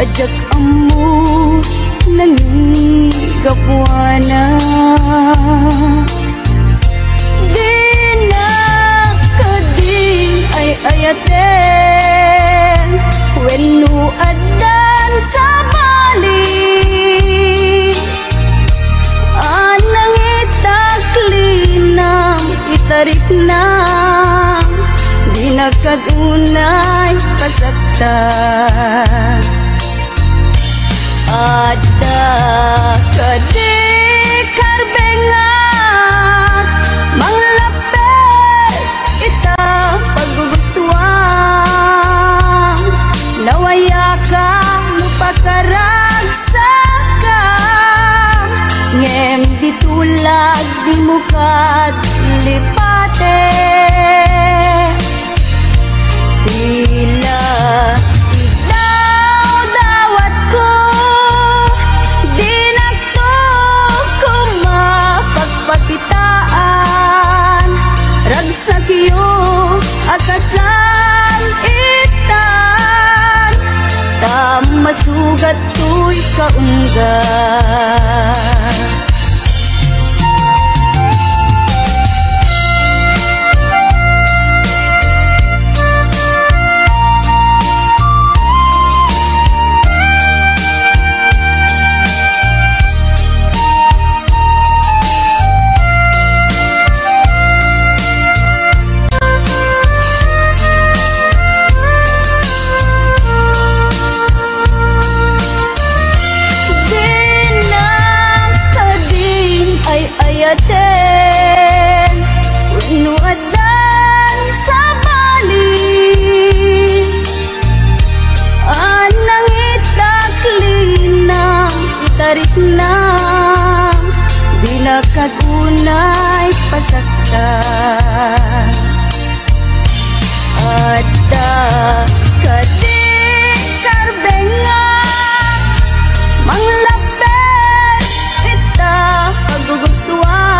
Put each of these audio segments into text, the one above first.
ajak amo nangigapwana. Di na kadi ay ayaten wenno adan sa bali. Anang itaklinam itarik na di nakadunay pasaktan. Ada kadi karbengat manglapit ita paggugustuhan. Nawaya ka lupakaragsakan ngem ditulag di mukad lipate. Tila idaw dawat ko di nagto mapagpakitaan. Ragsakyo akasan itan tam masugat to'y kaunggan. Wenno adan sa bali. Anang itaklinam itarik na di nakadunay pasaktan. Ada kadi karbengat manglapit ita paggugustuhan.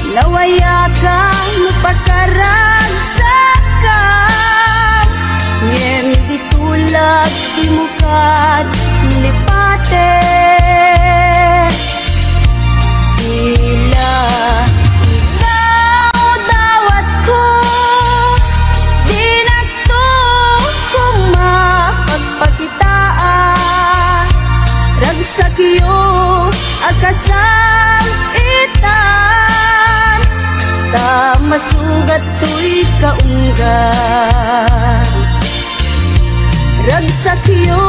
Nawaya ka lupakaragsakan ngem ditulag di mukad lipate. Tila idaw dawat ko di nagto mapagpakitaan. Ragsakyo akasan itan ta masugat to'y kaunggan. Ragsakyo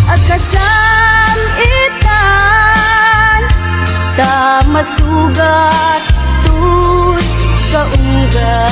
akasan itan ta masugat to'y kaunggan.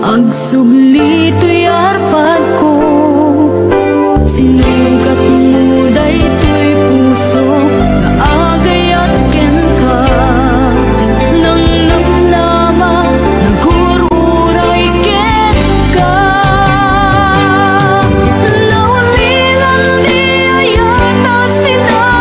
Agsugli to'y arpad ko. Sinugat mo dayto'y puso na agay at ken ka. Nang namnama nagururay ken ka. Naulilan di ayata sinay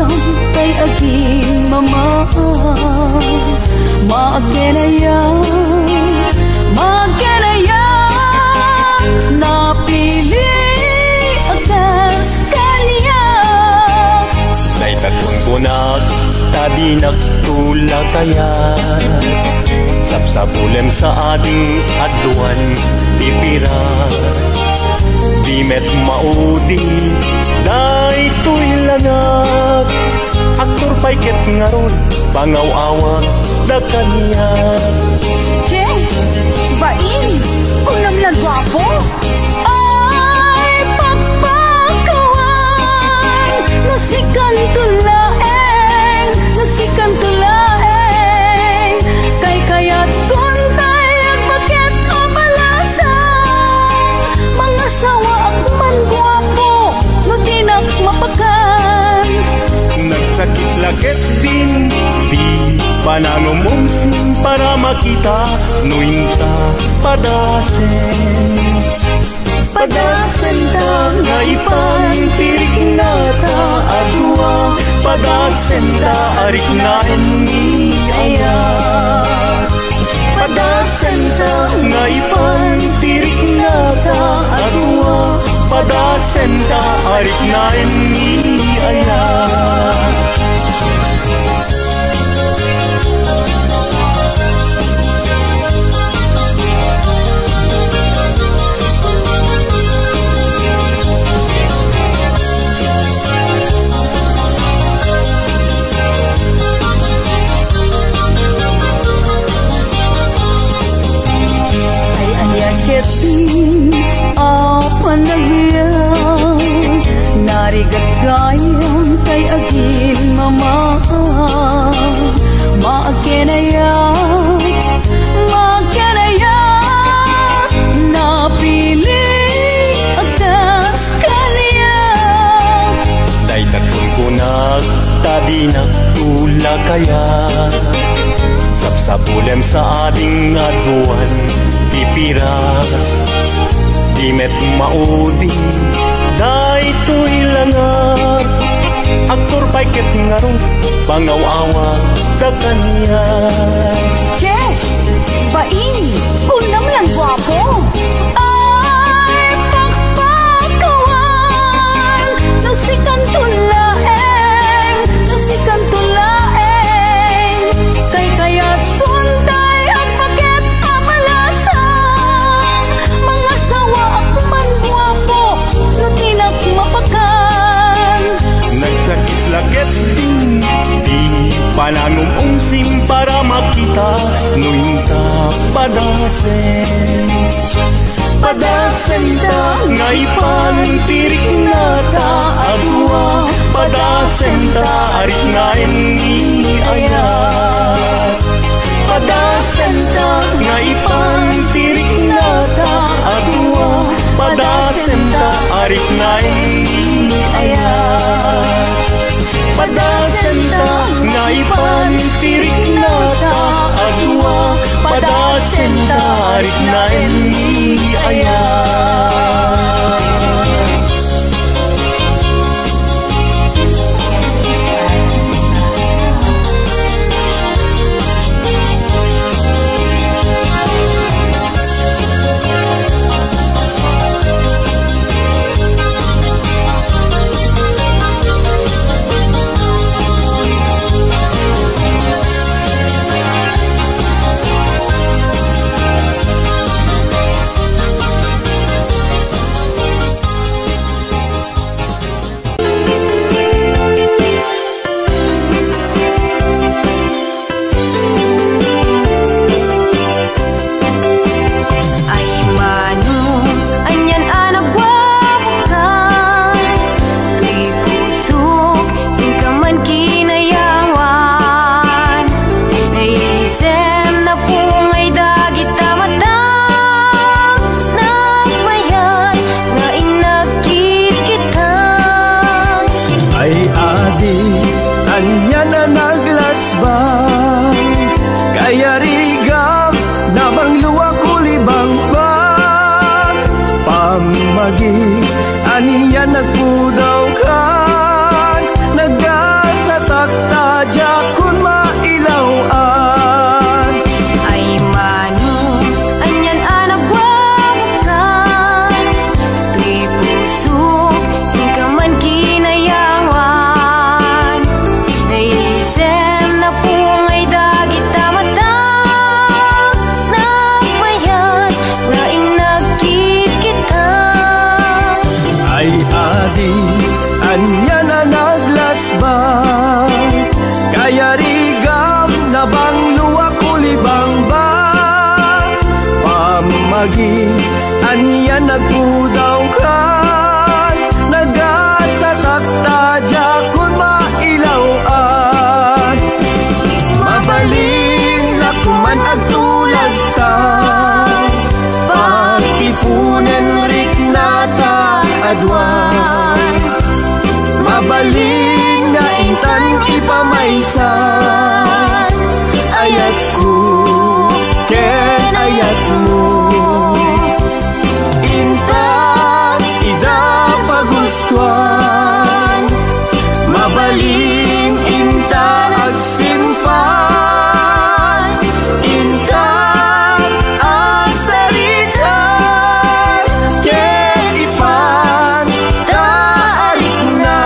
gayam kay aging mama. Magenaya napili agas kanya. Nay nagpunpunag tadi nagtula kaya sapsapulem sa ading aduan tipira. Di met maudi daytoy langag aktor payket ngaron pangaw-awag da kaniya. Che, bain, kunam lang gwapo. Ay pagpakawan nasikan tulaeng kay kayat tuntay at bakit abalasang mga sawa akman gwapo no dinak mapakan. Nagsakit laget din di panangumumsing para makita nuinta padasen. Padasen ta nga ipantirik na ta adwa. Padasen ta arik na ni aya. Padasen ta nga ipantirik na ta adwa. Padasen ta arik na ni aya. Keting apa nagyang narigat gayang kay aging mama. Magenaya napili agas kanya. Day nagkunkunag tadi nagtula kaya sapsapulem sa ading aduan tipira. Di met maudi daytoy langag aktor payket ngaron pangaw-awag da kaniya. Che, bain, kunam lang gwapo. Ay pagpakawan nasikan tulaeng kay kayat tuntay at bakit abalasang mga sawa akman gwapo no tinak mapakan. Nagsakit laget din di panangumumsing para makita nuinta padasen. Padasen ta nga ipantirik na ta adwa. Padasen ta arik na ni aya. Padasen ta nga ipantirik na ta adwa. Padasen ta arik na ni aya. Padasen ta nga ipantirik na ta adwa. Padasen ta arik na ni aya. naglasbang, kaya rigam na bang luwa kulibang ba? Pamagi anya nagpudaw ka, nagasatakta dya kung mailawan. Mabalin na kuman agtulag ta, pagtifunan rik nata adwan. Mabalin nga intan ipamaysan, ayat ko ken ayat mo. Intan ida pagustuhan, mabalin intan agsimpan. Intan agsaritan, ken ipan taariknan.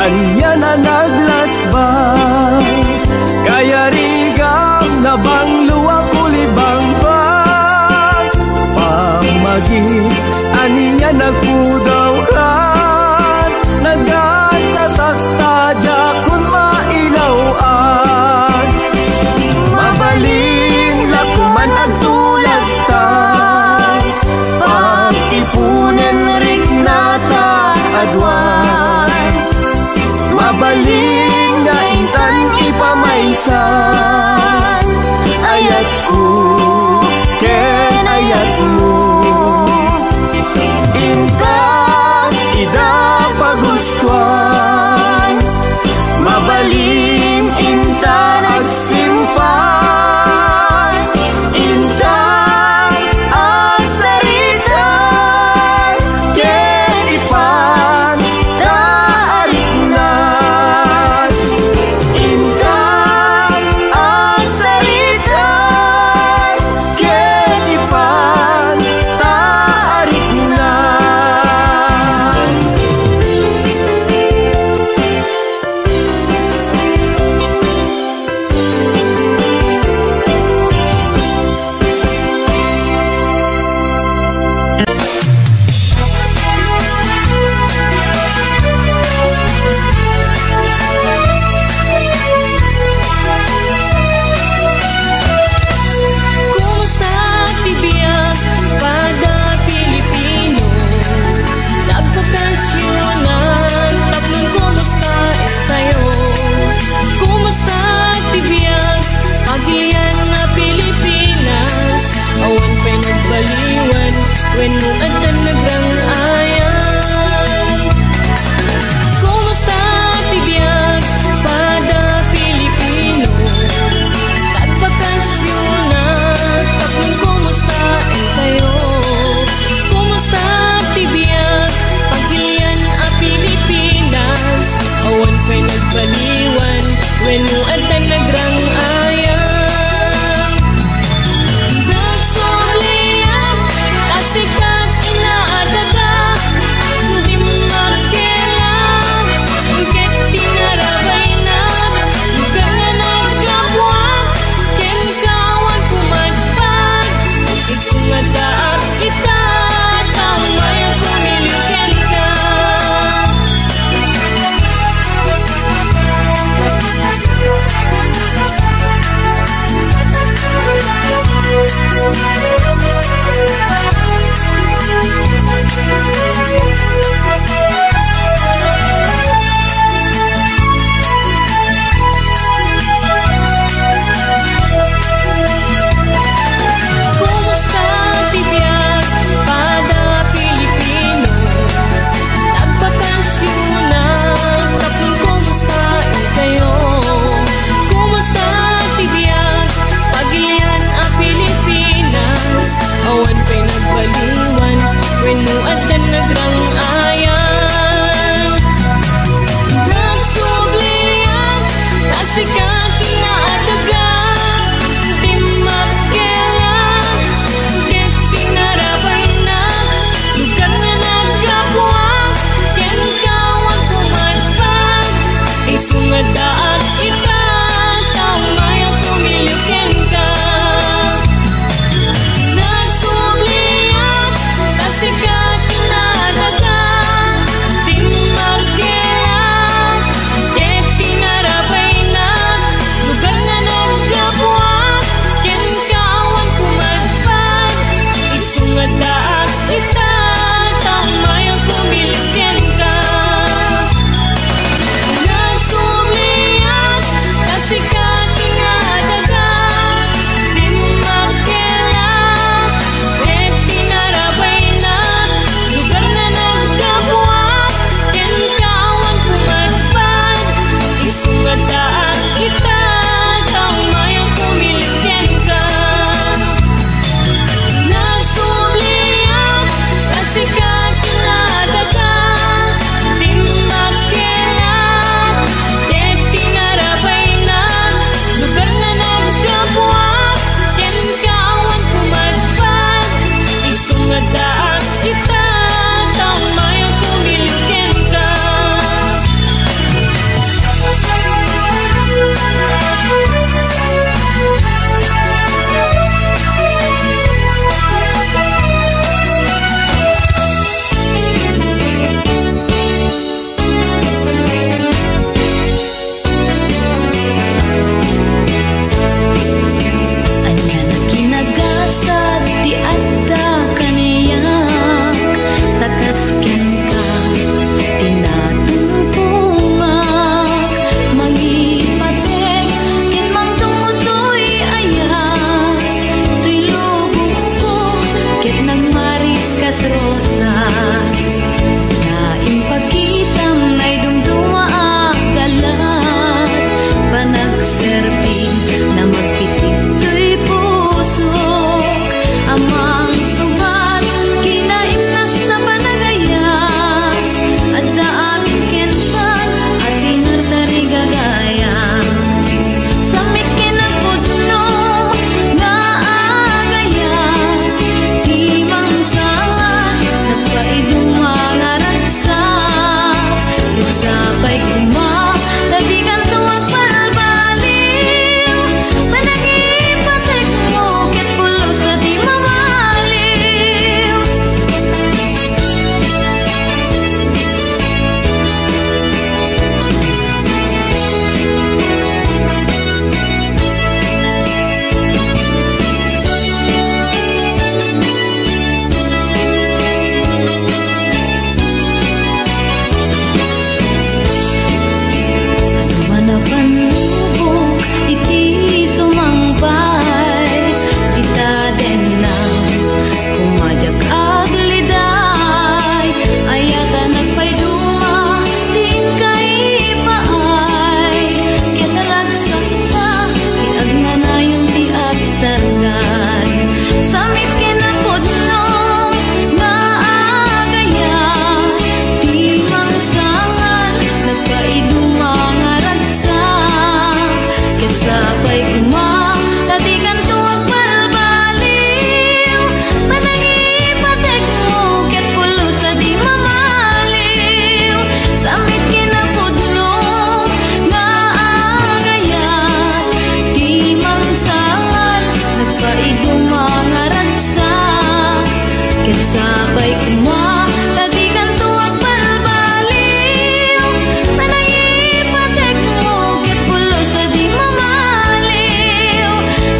Anya na naglasbang, kaya rigam na bang luwa kulibang ba? Pamagi anya nagpudaw ka, nagasatakta dya kung mailawan. Mabalin lakuman agtulag ta, pagtifunan rik nata adwan. Mabalin nga intan ipamaysan, ayat ko ken ayat mo. Intan ida pagustuhan, mabalin intan agsimpan. Intan agsaritan, ken ipan taariknan. Intan agsaritan, ken ipan taariknan. Kumusta tibiyag pada Pilipino? Nagbakasyonan, tablong kumusta tayo? Kumusta tibiyag pagiyan na Pilipinas? Awan pa'y nagbaliwan, when mo adan nagrang ayan. Kumusta tibiyag pada Pilipino? Nagbakasyonan, tablong kumusta tayo? Kumusta tibiyag pagiyan a Pilipinas? Awan pa'y nagbaliwan, when mo adan nagrang ayan. Nagsulian, kasikat inaadaga, di magkailan, ket tinarabay na, kaya nagkabuan, ken kawan kumadpag, isungadaan kita, tamayan kumilikan ka. Isungadaat kita, taong mayang kumilukin ka. Nagsubliat, tasikat na daga, di magkilat, ket tinarabay na, lugar na nagkabuat, ken kaawan kumadpad. Isungadaat kita, taong mayang kumilukin ka. Nagsubliat, tasikat na daga, di magkilat, ket tinarabay na, lugar na nagkabuat, ken kaawan kumadpad. Isungadaat kita, taong mayang kumilukin ka. Nagsubliat, tasikat na daga, di magkilat, ket tinarabay na, lugar na nagkabuat, ken kaawan kumadpad. Isungadaat kita, taong mayang kumilukin ka. Anya na kinagasat ti adda kaniyak, takas ken ka tinatungtungak, mangipatek ken mangtumutoy ayak, tuy lubong ko ket nagmaris kas rosas, naimpakitam nay dumduma agalat, panagserping na magpitik tuy pusok, amang sugat kinaimnas na panagayat, at daamin kentan at tinartari gagaya. Samit kinapudno nga agayat, timang sangat nagpaidumang aratsak, ket sabay kuma tadikan tuwag palbaliw, panagipatek mo ket pulos na di mamaliw. Manapanubok iti sumangbay, kita den lang kumajak agliday, ayata nagpayduma din kay paay, ket ragsak ka kiagnanayon ti agsargan. Samit kinapudno nga agayat, timang sangan nagpaiduma nga ragsak, ket sabay kuma tatikan tuwag palbaliw, panagipatek mo ket pulos sa di mamaliw. Samit kinapudno nga agayat, timang sangan nagpaiduma nga ragsak, ket sabay kuma tatikan tuwag palbaliw, panagipatek mo ket pulos sa di mamaliw,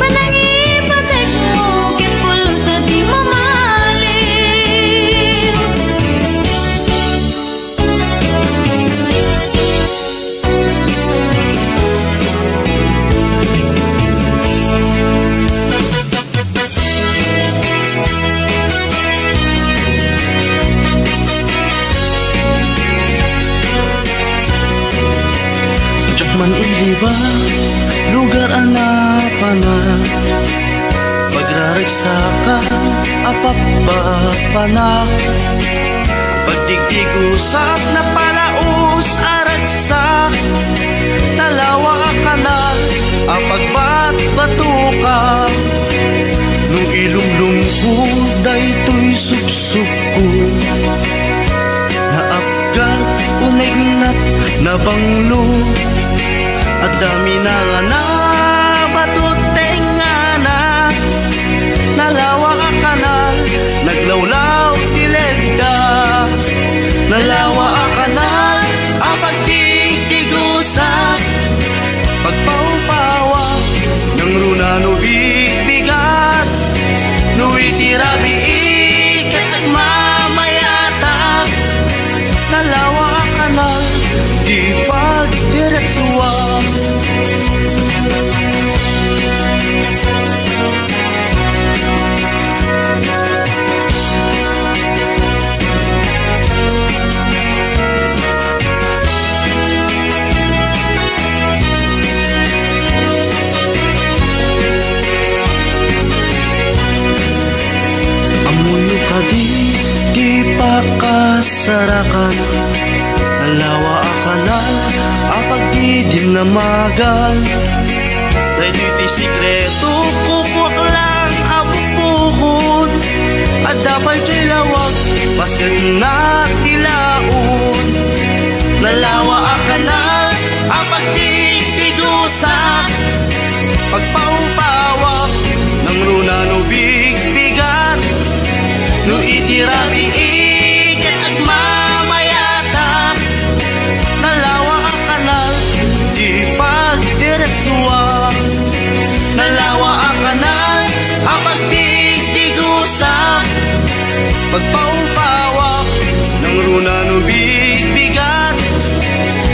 panagipatek mo ket pulos sa di mamaliw. Man iliba, lugar anapana, pagraragsakan, apapapana, pagdigdig usap na palaus aragsak, talawa ka na, apagbat-batuka, nung ilumlum ko, daytoy subsub ko, naapgat, unignat, nabanglo, at dami na nga na batuteng nga na nalawa ka kanal, naglawlaw tilenda. Nalawa ka kanal, apag tigtigusa, pagpaupawa ng runa no bibigat, no itirabi ikat at mamayata. Nalawa ka kanal, di pagdiretsuwa. Amuyo ka di pakasarakan, nalawa akanal, apag di dinamagan. Dahil dito'y sikreto, kupok lang abukbukod, at dapat kilawag, basit na tilaon. Nalawa akanal, apag di tigusa, pagpaupawak ng runa no bigbigat, no itirabi ikat at mamayata. Nalawa ang kanal, di pagdiretsuwa. Nalawa ang kanal, ang pagtitigusa, pagpaupawak ng runa no bigbigat,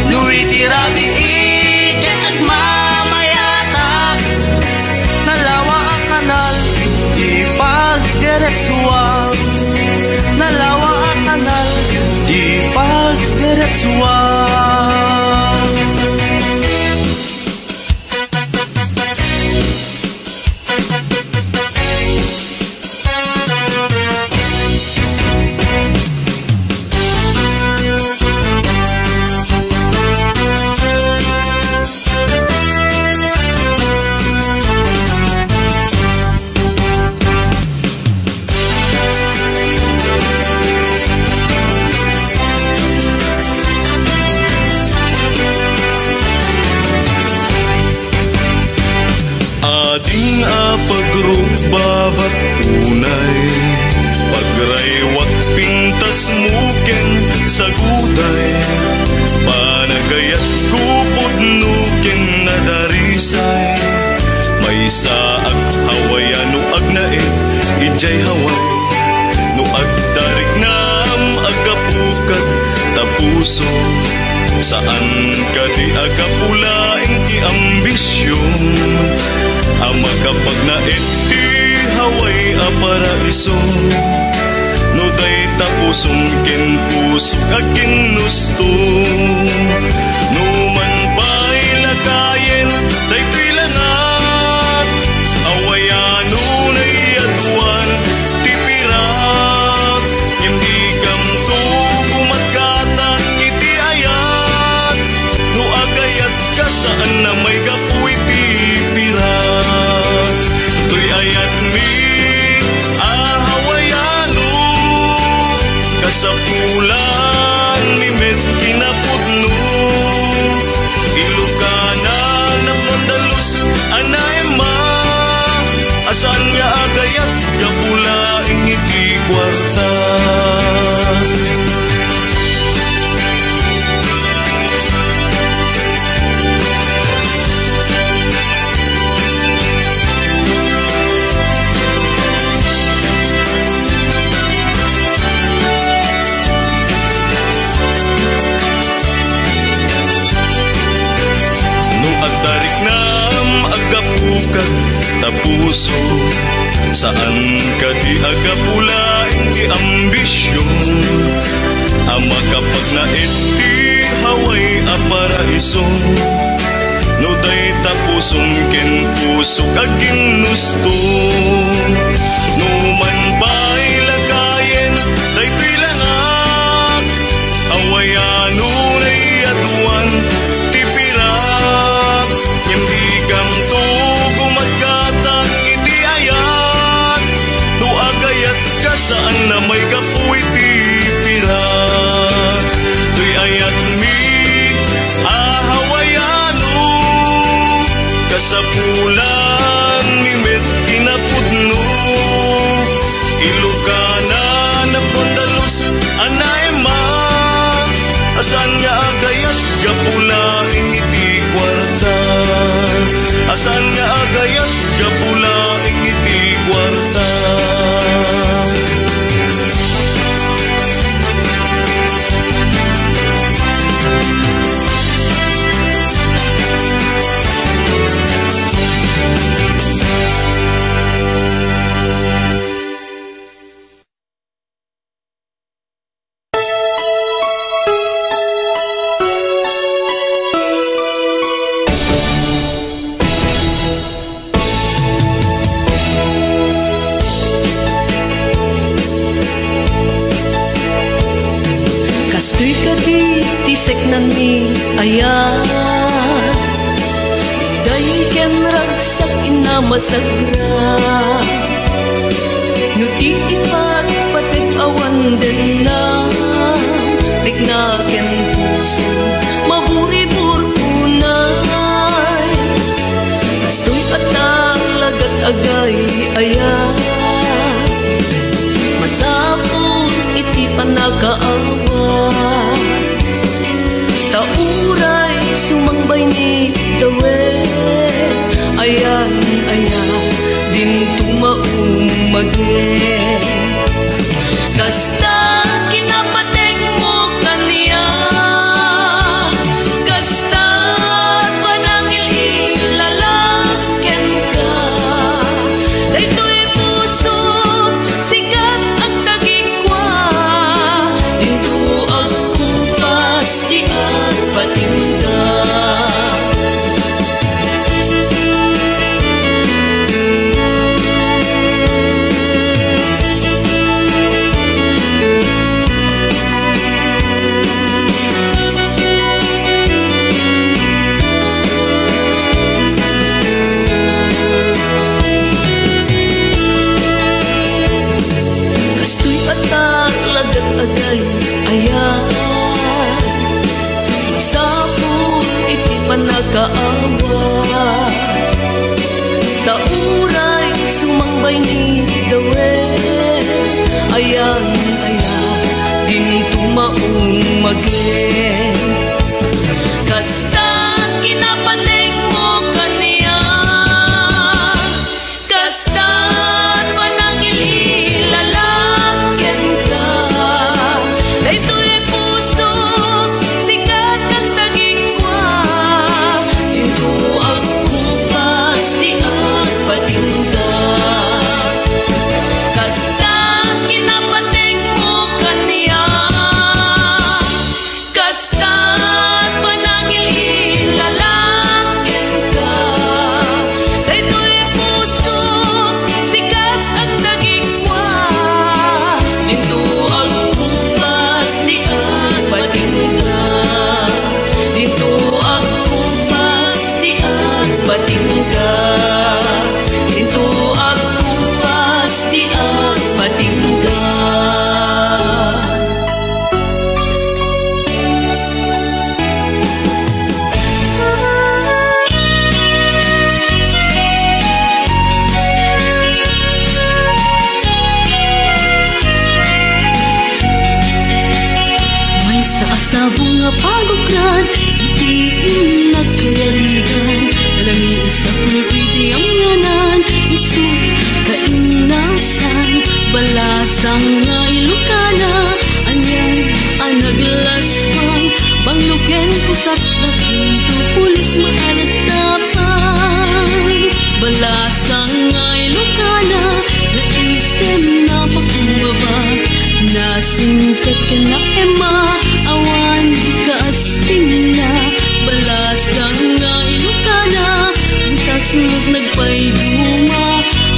no itirabi ikat at mamayata. Nalawa ang kanal, di pagdiretsuwa. Nalawa ang kanal, di pagdiretsuwa. Ading apagrubabat unay, pagraywat pintas muken sa guday, panagayat kupot nuken na darisay. May saag hawayan no agnaet, ijay haway, no agdarik na agapukat tapuso. Saan ka di agapulaing ti ambisyon, ama kapag naet ti haway a paraiso. No day tapusong ken pusok akin nusto, no man ba'y lakayen day pilanat, awayano na'y aduan ti pirat. Hindi kam to kumagkatan iti ayat, no agayat ka saan na may gapuy ti pirat. Tuy ayat mi ahawayano, kasapulan ni met kinapudno, ilukanan na mandalus anaema, asan nga agayat kapulaing iti kwarta. Agdarik na agapukan tapuso, saan ka di agapulaing ti ambisyon, ama kapag naet ti haway a paraiso. No day tapusong ken pusok aging nusto, no man ba'y lagayen day pilangat, awayano na'y aduan ti pirat. Hindi kam to gumagkatang iti ayat, no agayat ka saan na may gapuy ti pirat. Tuy ayat mi ahawayano, gapulan mimet kinapudno Ilocana na Pondalus anaema asan nga agayat gapula ingiti kwarta asan nga agayat gapula ingiti kwarta Nani ayan Daiken ragsak inamasagra Nuti ipat patig awan din na Rignaken puso maburi burpunay Kastoy at lagat agay ayan Masapon iti panagaawa Tauray sumangbay ni dawe Ayan, ayan, din tumaumage Kasta kinapateg mo kaniya Kasta panangil ilalaken ka Daytoy puso sikat ang tagikwa Dinto ang kupas di patinda Kastoy atak lagat agay ayan Sapon iti panagaawa Tauray sumangbay ni dawe Ayan, ayan, din tumaumage Kasta kinapateg mo kaniya Kasta panangil ilalaken ka Daytoy puso sikat ang tagikwa Dinto ang kupas di ang patinda Kasta kinapateg mo kaniya Kasta panangil ilalaken ka Daytoy puso sikat ang tagikwa Dinto ang kupas di ang patinda Dinto ang kupas di ang patinda Dinto ang kupas di ang patinda May saasabong nga pagukran Itiin nagkayarigan Alami isa pulpiti ang nganan Isu kainasan Balasang nga Ilocana Anyang anaglaspang Bangluken pusat sa pinto Pulis maanagtapan Balasang nga Ilocana Naisem na pakumbaba Nasingkat ka na ema Awan kaasping na Balasang nga Ilocana Ang tasnod nagpayduma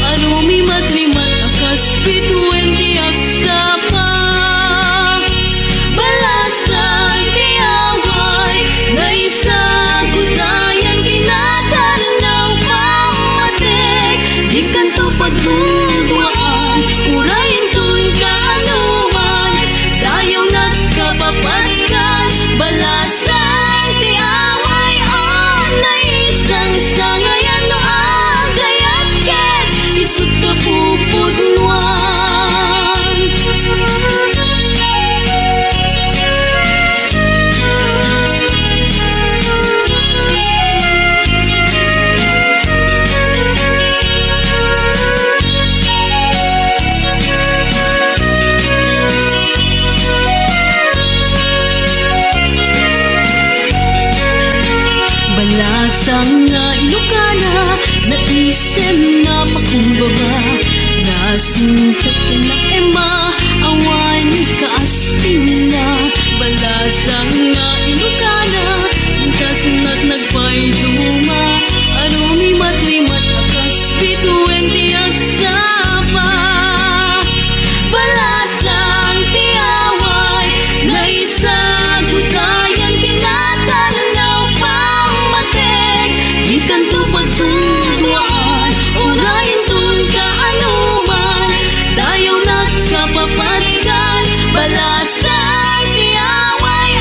Arumi matrimat akas bituin di agsapa Balasang di away Na isa kutayan kinatanaw pamatek Di kanto pagdudwaan Urayin tun kaanuman Dayaw nagkapapatkan Balasang di away na isang sangayan no Balasang nga Ilocana, naisem na pakumbaba. Nasingkat ka na ema, awan kaaspin na. Balasang nga Ilocana, ingkas na't nagpayduma. Arumi matlimat akas bituin tiyak sapa. Balasang tiaway, naisagutayan kinatanaw pamatek. Di kanto pagtudwaan, urayin tun kaanuman. Dayaw nagkapapatkan, balasang tiaway,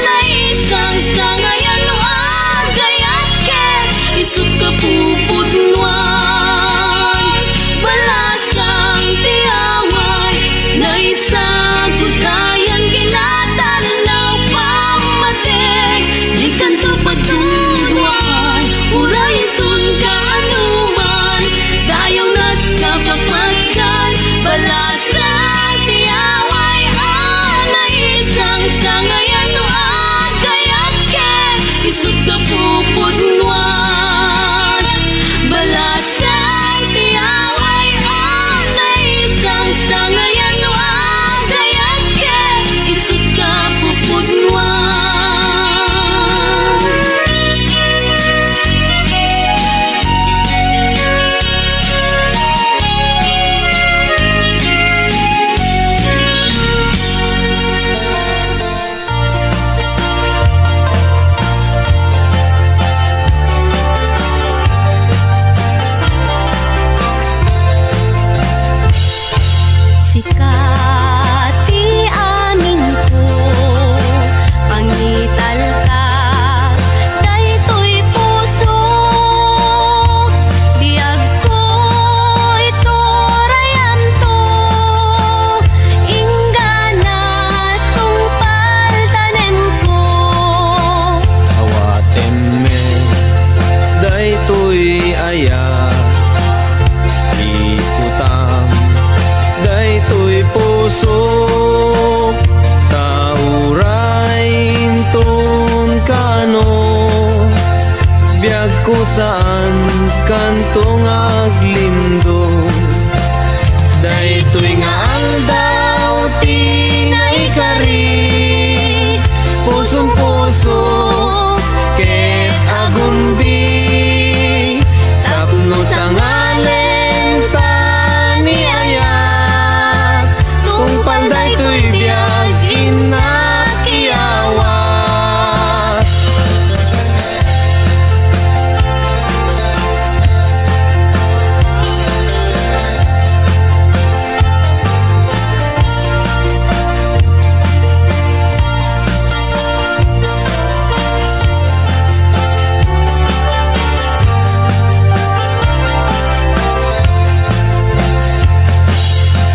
naisang sangayan no agayat ket isut kapupudnuan. Balasang tiaway, naisagutayan kinatanaw pamatek. Di kanto pagtudwaan, urayin tun kaanuman. Dayaw nagkapapatkan, balasang tiaway, naisang sangayan no agayat ket isut kapupudnuan. Balasang tiaway, naisang sangayan no agayat ket isut kapupudnuan. Sikati amin ko, pangital ka, daytoy puso. Diag ko ito rayan to, ingana tungpal tanem ko. Awaten me, daytoy aya. Ikutang, daytoy puso. Taurain ton kano, biag ko saan kantong aglindo. Daytoy nga aldaw tinaikari, pusong puso ket agumbi. Tapno sa ngalen tani ayat, tungpal daytoy biag inakiawas.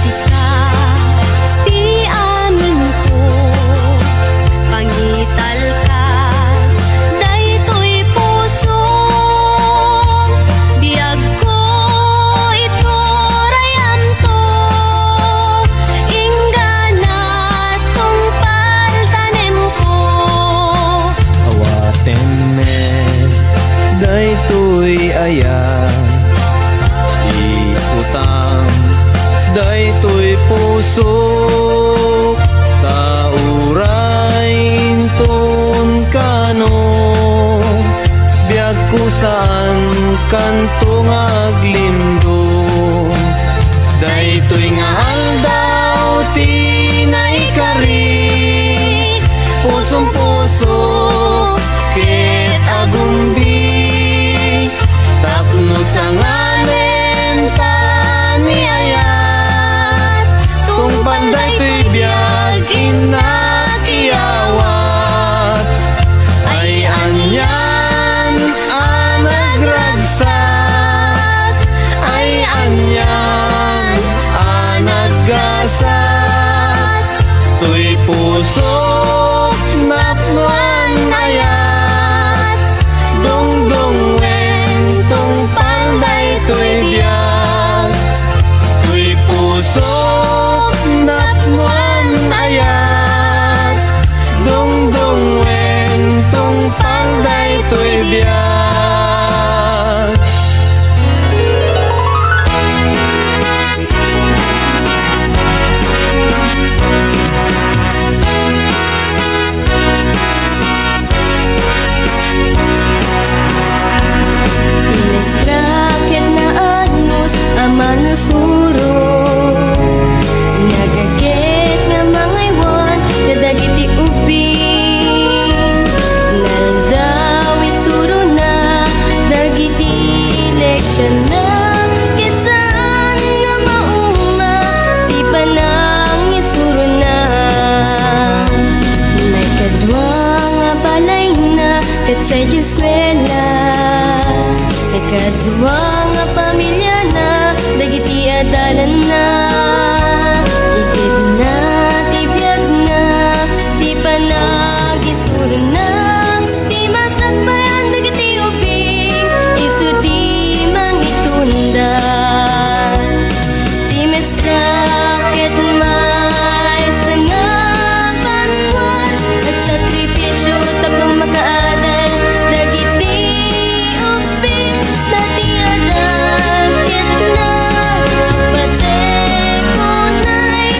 Sikati amin ko, pangital ka, daytoy puso. Diag ko ito rayan to, ingana tungpal tanem ko. Awaten me, daytoy aya. Ikutang, daytoy puso. Taurain ton kano, biag ko saan kantong aglindo. Daytoy nga aldaw tinaikari, pusong puso ket agumbi. Tapno sa ngalen tani ayat, tungpal daytoy biag inakiawat. Ay anyan anagragsak, ay anyan anaggasat. Tuy eskwela. Ikadua nga pamilya na, dagiti adalan na. Itid na, tibiyag na, di pa nagisuro na. Di masagbayan dagiti ubing, isu di mangitunda. Di mestrakit may sangapan wan, nagsakripisyo tapno makaadal dagiti ubing na di adal ket na. Pate ko na'y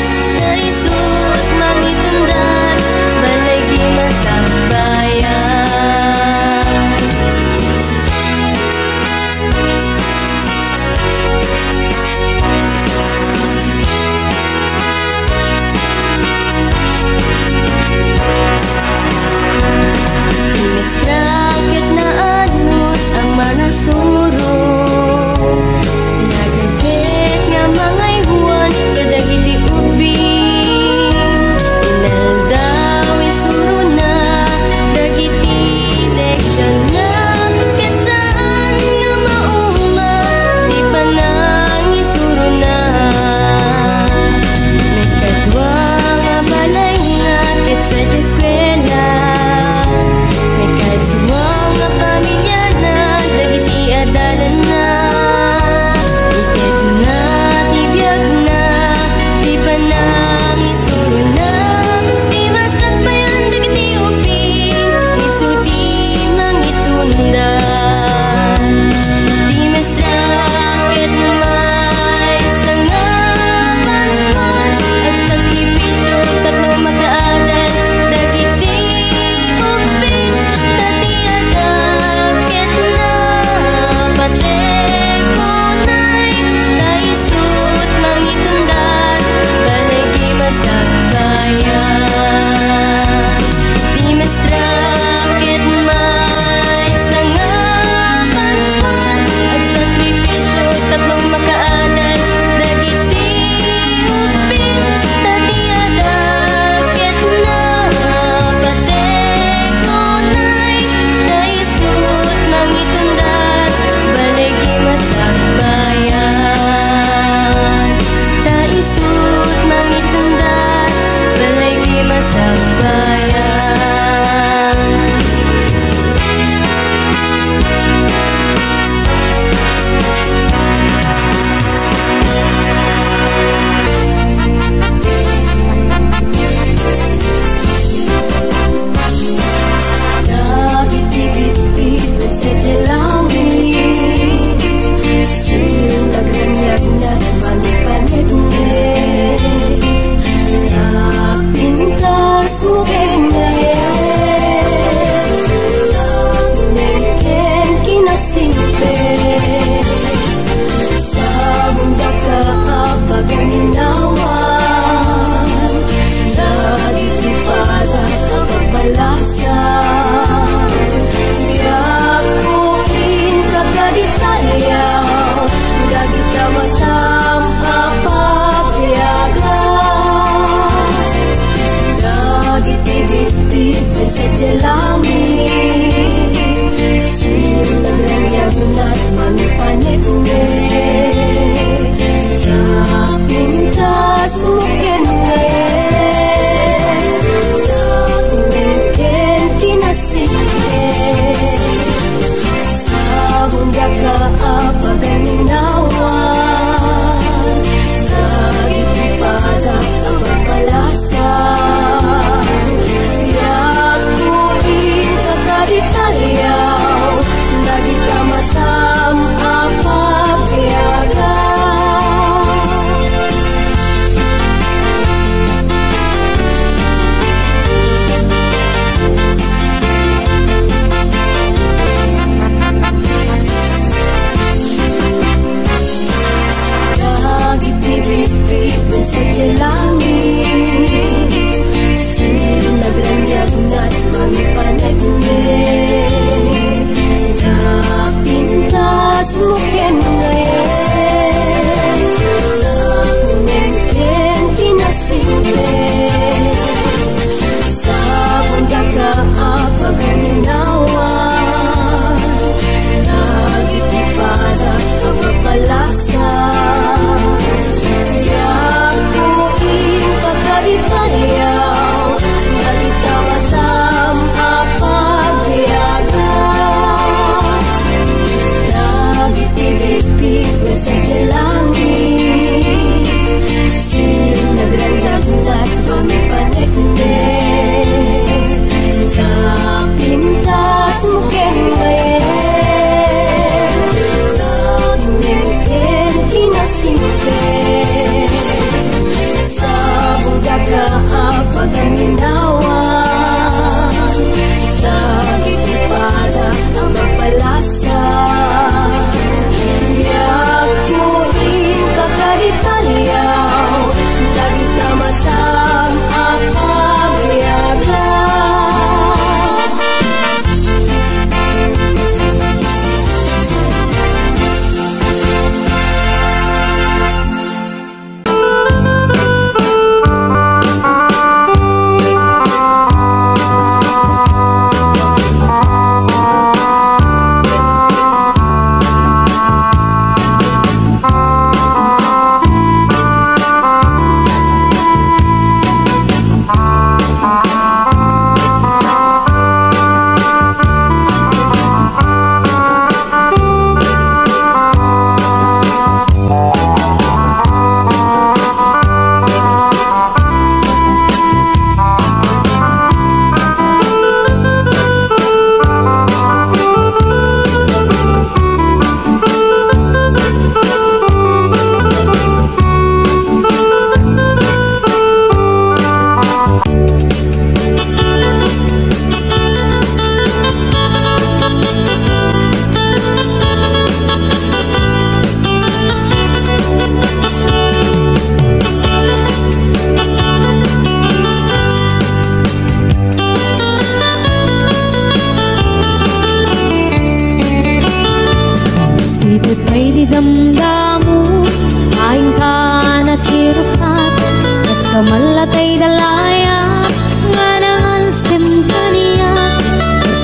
Sipot ay di damdamu, kain ka na sirupat, kas kamalatay dalaya, nga nangansim kaniya.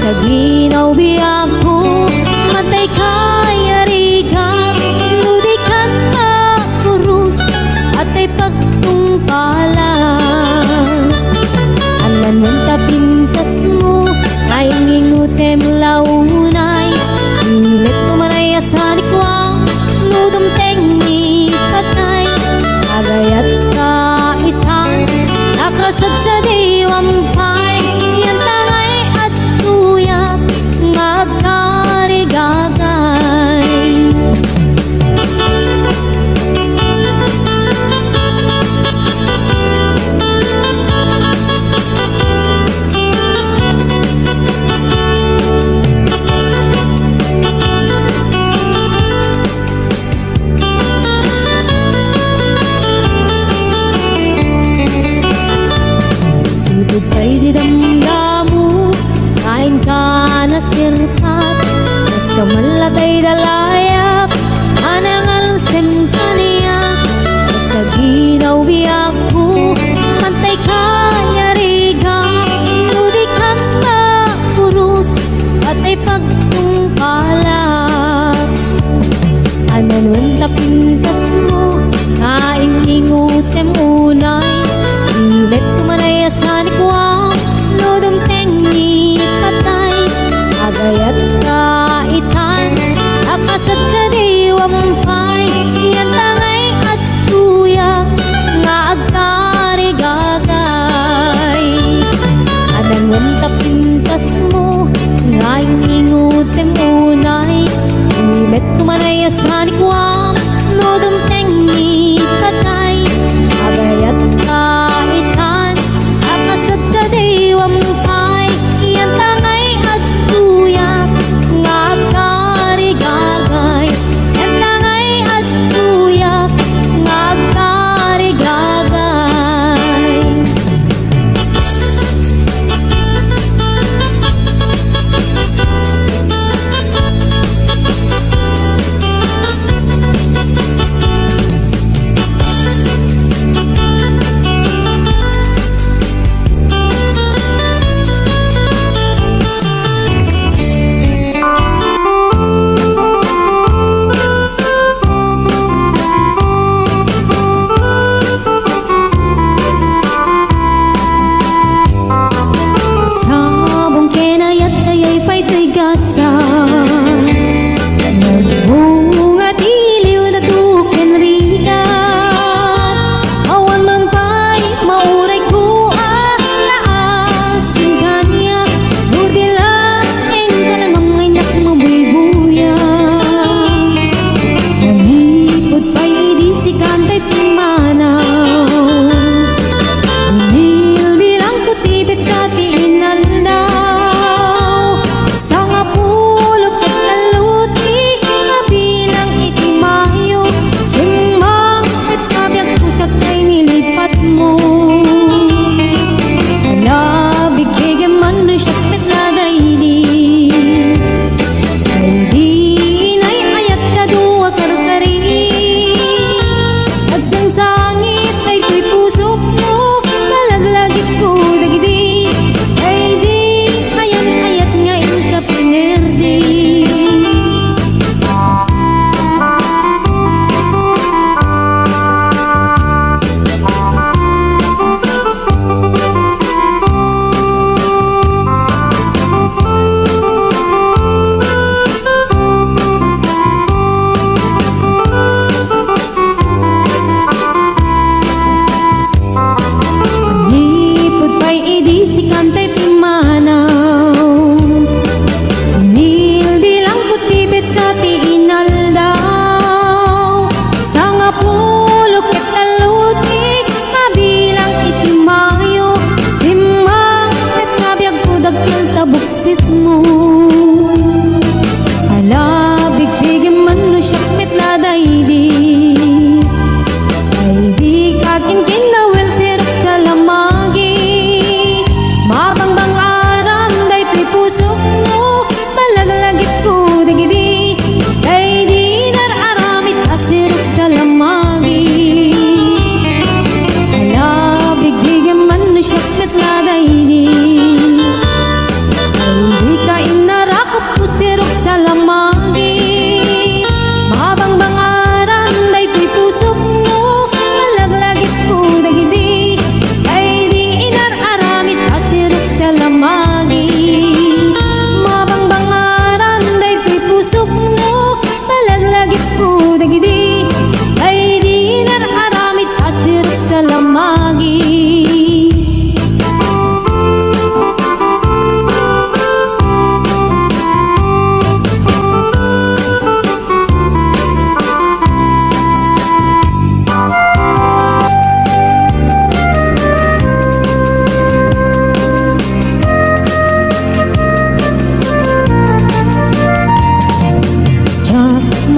Sa ginaw biyag ko, matay kaya rigak, nudikan makurus, at ay pagtungpalan. Anan mong tapintas mo, ay ngingutem launay, ilit tumanay asanik wang, nudum tengni katay, agayat kaitan, nakasad sa diwampay, yan tangay at tuyak, ngagkarigagay. Ay di damdamu, kain ka na sirpat, kas kamalatay dalayap, anangal sem kaniya. Sa ginaw biyag ko, mantay kaya rigak, nudikan makurus, at ay pagtungkalap. Anan tapintas mo, kain ingutem unay, ilet tumanay asanik wang, nudum tengni katay, agayat kaitan, akasad sa diwampay, yan tangay at tuyak, nga agkarigagay. Anan tapintas mo, nga ingutem unay, ilet tumanay asanik wang, nudum tengni katay, agayat kaitan, akasad sa diwampay, yan tangay at tuyak, nga agkarigagay, yan tangay at tuyak, nga agkarigagay.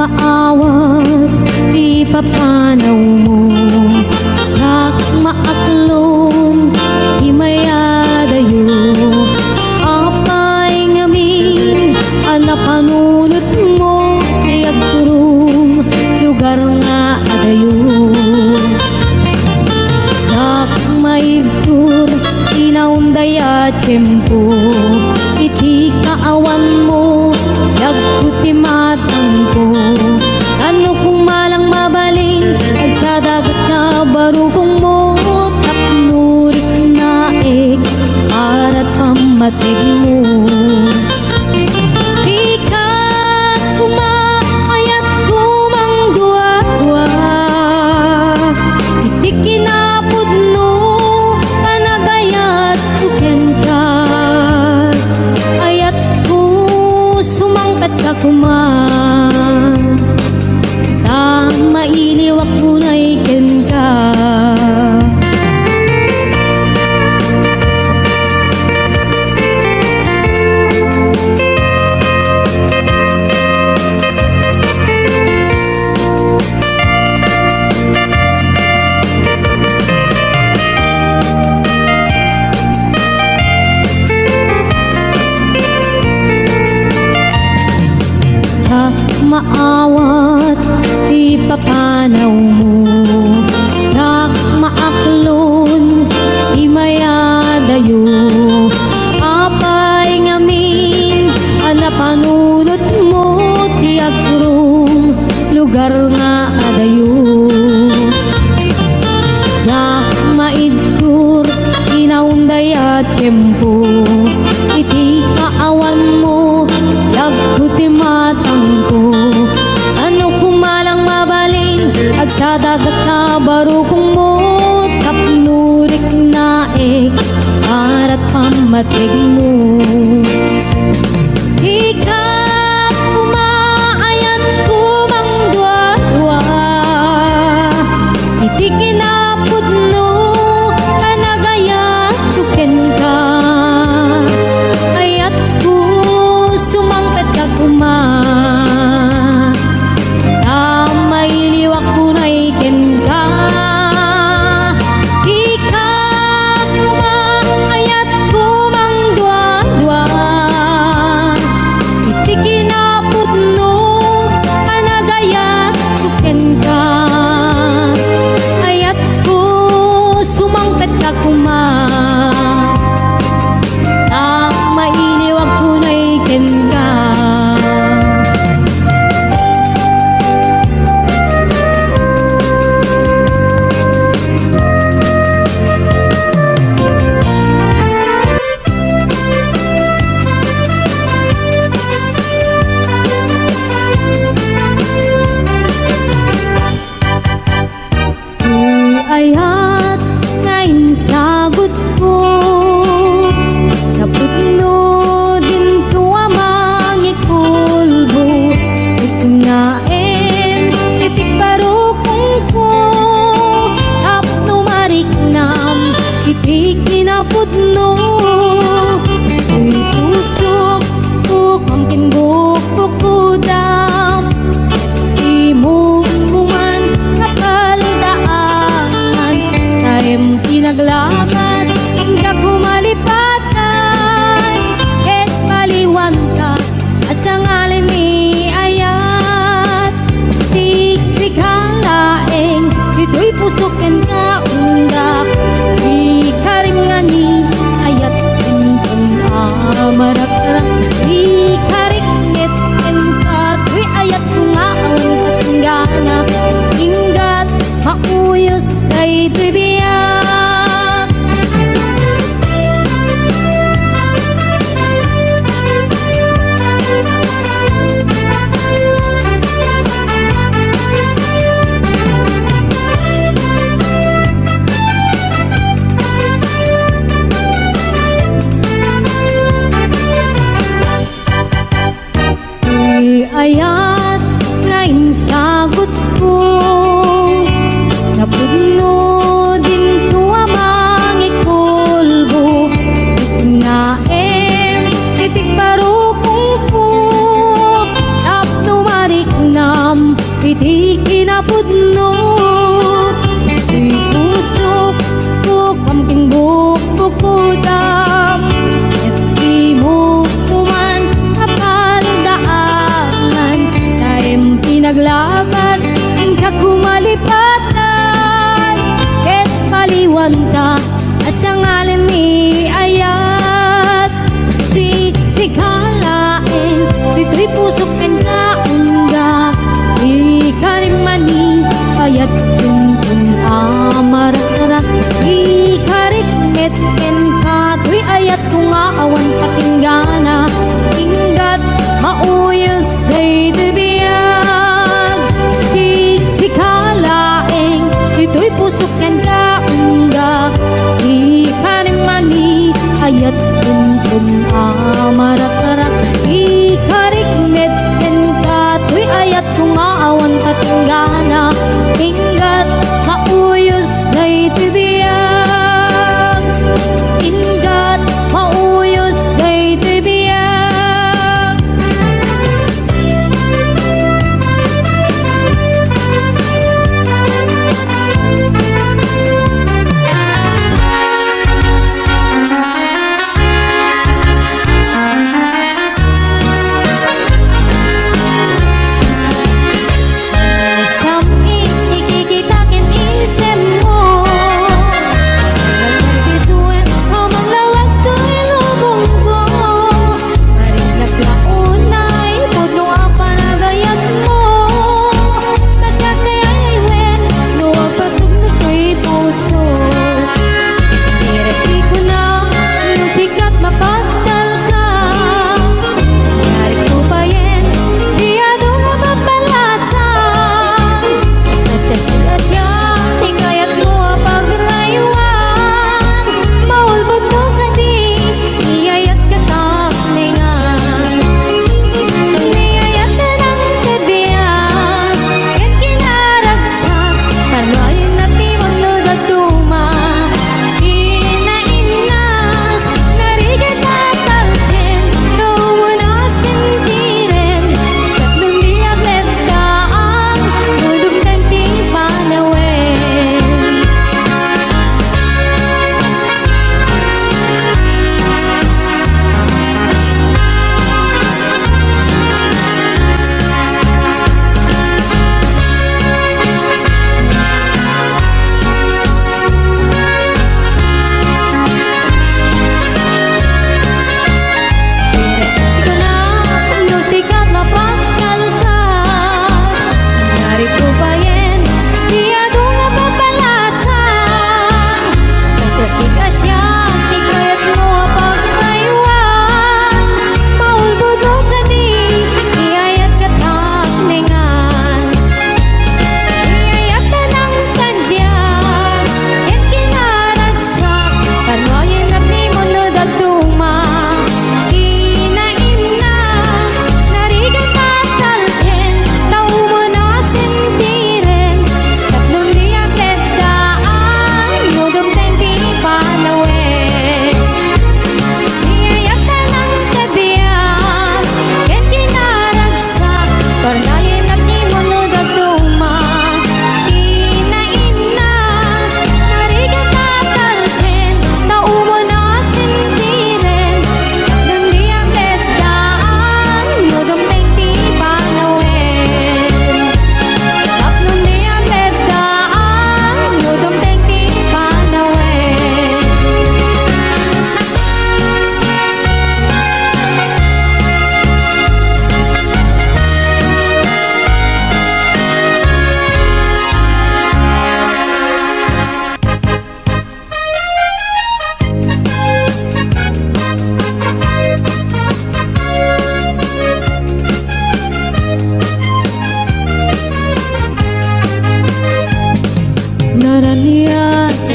maawat di papanaw mo, tsak maaklong di mayadayo, apay ngamin anapanunot mo di agturong lugar nga adayo, tsak maigtur inaundaya tiyempo, iti kaawan mo yagkuti matang ko, ano kung malang mabaling nagsadagat na barukong mo, tapnurik na para't pamatig mo. Di ka kumakayat kumangdwa-dwa, iti kinapudno panagayat tuken ka, ayat ko sumangkat ka kuman, mailiwak mo na ikin ka. Tsak maawat di papanaw mo, tsak maaklon di mayadayo, apay ngamin anapanunot mo ti agturong lugar nga adayo, tsak maidtur inaundaya tiyempo, iti kaawan mo yagkuti matang ko, ano kumalang mabaling agsadagat na barukong mo, tapnurik na para't pamatig mo. Di ka kumaayat kumangdwa-dwa, iti kinapudno panagayat tuken ka, ayat ko sumangkat ka kuman, mailiwak ko na ikin ka. Di ka kumakayat kumangdwa-dwa, iti kinapudno panagayat tuken ka, ayat ko sumangkat ka kuman, mailiwak ko na ikin ka. Ayat ngayon sagot ko, napudno din tuwa mangikulbo, itnaem itik barukong ko, tapno mariknam itik kinapudno, uy pusok ko kamkin bukok kudam, di mo kuman kapaldaan, saem tinaglakas ka kumalipatan, et paliwan ka asa ngalin ni ayat, siksik halaeng ito'y pusoken ka undak, di karim nga ni ayat kuntong amarak-arak, di kariknet ken ka tuy ayat nga awan patunggana, inggat mauyos kay tuy biyak. Ayat ngayon sagot ko, napudno din tuwa mangikulbo, itnaem itik barukong ko, tapno mariknam iti kinapudno. Di pusok ko kamking bukbukudam, at di mo kuman kapaldaanan. Taim pinaglabas ka kumalipatan, ket paliwanta at sangalan ni ayat. Sikalain dito'y pusok ken kaungga, ikarimani ayat kunkun amarara. Ikarikmet ken kato'y ayat kung aawan katinggana, inggat mauyos day tibiyag. Sikalain dito'y pusok ken kaungga, ikarimani ayat kunkun amarara. Ikarikmet ken kato'y ayat kung aawan katinggana, inggat mauyos day tibiyag. Inggat mauyos day tibiyag.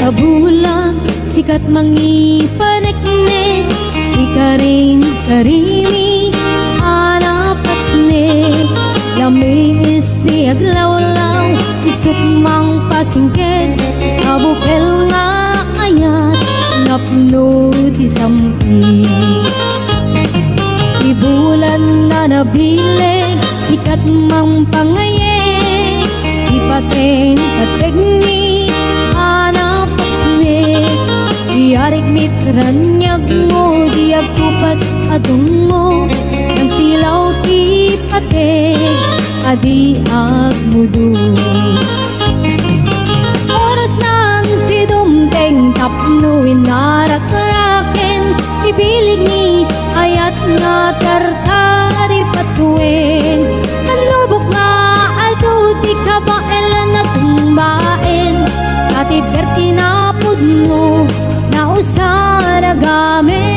Kabulan, sikat mangipanekne, ikaring karimi, anapasne, laming isti aglawlaw, isuk mang pasingken, kabukel nga ayat, napno di sampi. Ibulan na nabileg, sikat mang pangayen, Ipaten pategni anapasne Iyarig mitranyag mo Diag kupas adung mo Ang silaw ti pateg Adi agmudu Oras nang tidumteng tapnuin narak-raken Ibilig ni ayat nga tartari patuin Nanlubok nga ado di kabailan na tumbain Katib kerti na pudno na usara gamin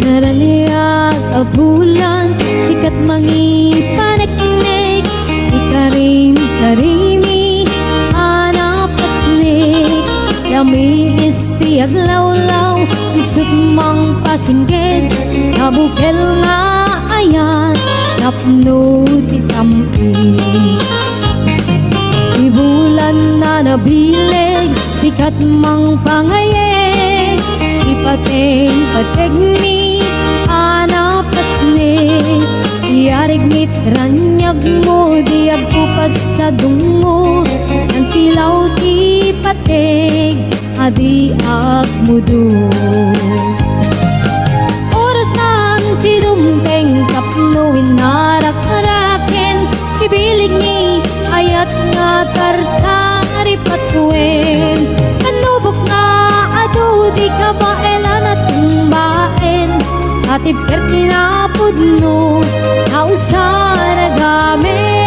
Naraniyak abulan sikat mangipanek-nek Ikarin karimi anapasnek Yami isti aglawlaw isuk mang pasingked Nabukel nga ayat napno ti sampi Ibulan na nabileg sikat mang pangayeg Ipateng pategni anapasne Iyarig mitranyag mo Diag kupas sa dungo Ang silaw ti pateg Adi agmudu Oras nang tidumteng kapnuin narak-raken Ibilig ni ayat nga tartari patuin Kanubok nga ado di kabailan at tumbain Atib kerti na pudno na usara gamin